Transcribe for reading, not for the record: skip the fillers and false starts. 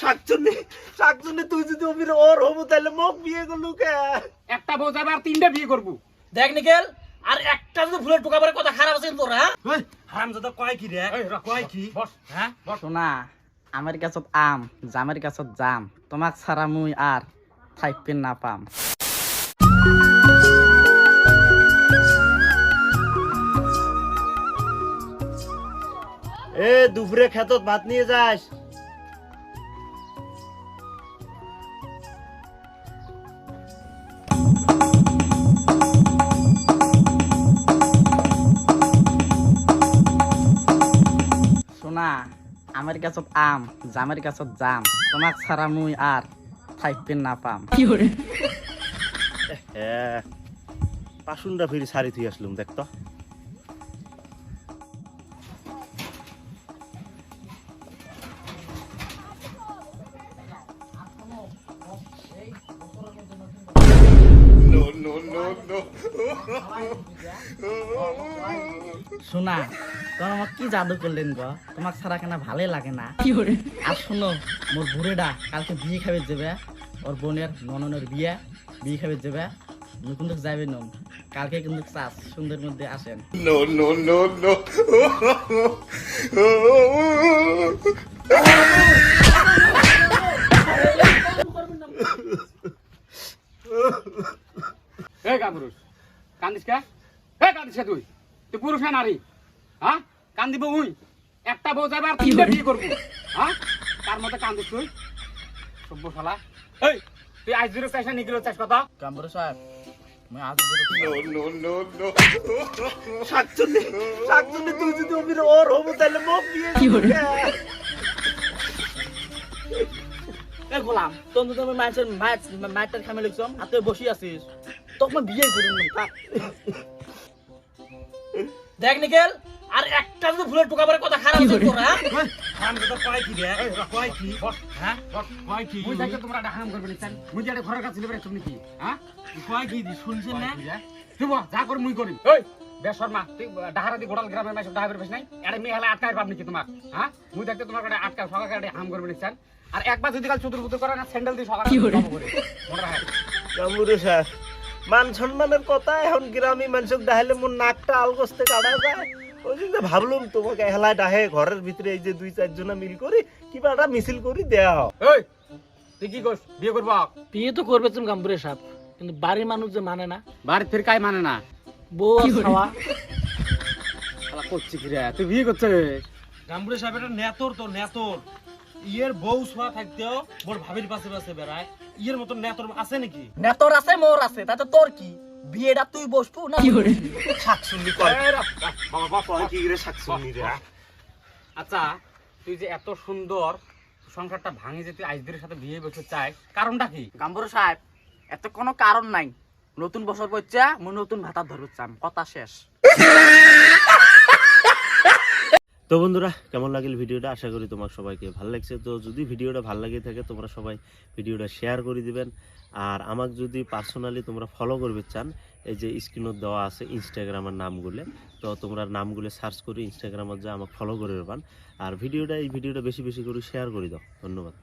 শাকচুন্নি শাকচুন্নি তুই যদি অমির ওর হবো তাহলে মোক বিয়ে করলু কে? একটা বউ যাবে আর তিনটা বিয়ে করবো। দেখ নিকেল আর একটা যদি ভুলের টোকা পরে কথা খারাপ আছে তোর হ্যাঁ হারামজাদা কয় কি রে? কয় কি? বস হ্যাঁ শোনা আমার কাছত আম জামের কাছত জাম তোমাক ছাড়া মুই আর থাইপেন না পাম। এ দুপুরে খেতত ভাত নিয়ে যাস। শোনা আমার কাছত আম জামের কাছত জাম তোমাক ছাড়া মুই আর থাইপেন না পাম। হ্যাঁ পাশুনটা ফিরে সারি থুই আসলুম দেখতো। শোনা তোমার আমার কি জাদু করলেন গো তোমাক ছাড়া কেনা ভালো লাগে না। আর শোনো মোর বুড়েডা কালকে বিয়ে খাবে যাবে ওর বোনের নননের বিয়ে খাবে যাবে মুই কিন্তু যাবে নম কালকে কিন্তু চাষ সুন্দর মধ্যে আসেন। এই গাবরুস কান্দিস কে? কান্দিস কে তুই? তুই পুরুষ না নারী? হ্যাঁ কান্দিব উই একটা বউ যাবে আর তিনটা বিয়ে করবো। হ্যাঁ তার মধ্যে কান্দিস তুই সভ্য শালা। এই তুই আজ দূরে চাস না নিগিরো চাস কথা? কামবর সাহেব মুই আজ শাকচুন্নি শাকচুন্নি তুই যদি অমির ওর হবো তাহলে মোক বিয়ে করলু কে? এ গোলাম তোর তো তুমি মাইছের মাইটার খামে লিখছম আর তুই বসি আছিস তোকে মই বিয়ে করিম না। দেখ নিকেল আর একটা যদি ভুলের টোকা পরে কথা খারাপ আছে তোর হ্যাঁ হারামজাদা কয় কি রে? কয় কি? হ্যাঁ কয় কি? মুই থাকতে তোমরা হারাম করবে নিছেন। মুই যেটা ঘরের কাছে লেবে তুমি কি? হ্যাঁ কয় কি শুনছেন না? তুই বল যা করে মুই করি। এই বেশর্মা তুই ডাহারাদি গোড়াল গ্রামের মাইসব ডাহাবের বেশ নাই আরে মেয়ে হেলা আটকাই পাবনি কি তোমার? হ্যাঁ মুই থাকতে তোমার কাছে আটকা সকাল কাটে হাম করবে নিছেন। আর একবার যদি কাল চতুর বুতুর করে না স্যান্ডেল দিয়ে সকাল করে মনে রাখ। কামুরে স্যার মান সম্মানের কথা এখন গ্রামী মানুষক ডাহাইলে মোর নাকটা আলগস্তে কাটা যায়। ওই জন্য ভাবলুম তোমাকে হেলায় ডাহে ঘরের ভিতরে এই যে 2-4 জনা মিল করি কিবা একটা মিছিল করি দেয়া হোক। এই তুই কি করছ? বিয়ে করবা? বিয়ে তো করবে তুমি গাম্বুরে সাহেব কিন্তু বাড়ির মানুষ যে মানে না বাড়ির ফের কাই মানে না বউ খাওয়া শালা করছিস কি রে? তুই বিয়ে করছিস? কামুরে সাহেব এটা নেতর তো নেতর ইয়ের বউ ছোঁয়া থাকতেও মোর ভাবির পাশে পাশে বেড়ায় ইয়ের মতন নেতর আছে নাকি? নেতর আছে মোর আছে তাতে তোর কি বিয়েটা তুই বসবো না শাকচুন্নি কয় বাবা কয় কি রে শাকচুন্নি রে? আচ্ছা তুই যে এত সুন্দর সংসারটা ভাঙে যে তুই আইসদের সাথে বিয়ে বসে চাস কারণটা কি? গাম্বুর সাহেব এত কোনো কারণ নাই নতুন বছর পড়ছে মুই নতুন ভাতা ধরুচ্ছাম কথা শেষ। তো বন্ধুরা কেমন লাগলো ভিডিওটা? আশা করি তোমার সবাইকে ভালো লাগছে। তো যদি ভিডিওটা ভালো লাগে থাকে তোমরা সবাই ভিডিওটা শেয়ার করে দিবেন। আর আমাকে যদি পার্সোনালি তোমরা ফলো করবে চান এই যে স্ক্রিনত দেওয়া আছে ইনস্টাগ্রামের নামগুলো, তো তোমরা নামগুলো সার্চ করে ইনস্টাগ্রামে যা আমাকে ফলো করে দেবেন। আর এই ভিডিওটা বেশি বেশি করে শেয়ার করে দাও। ধন্যবাদ।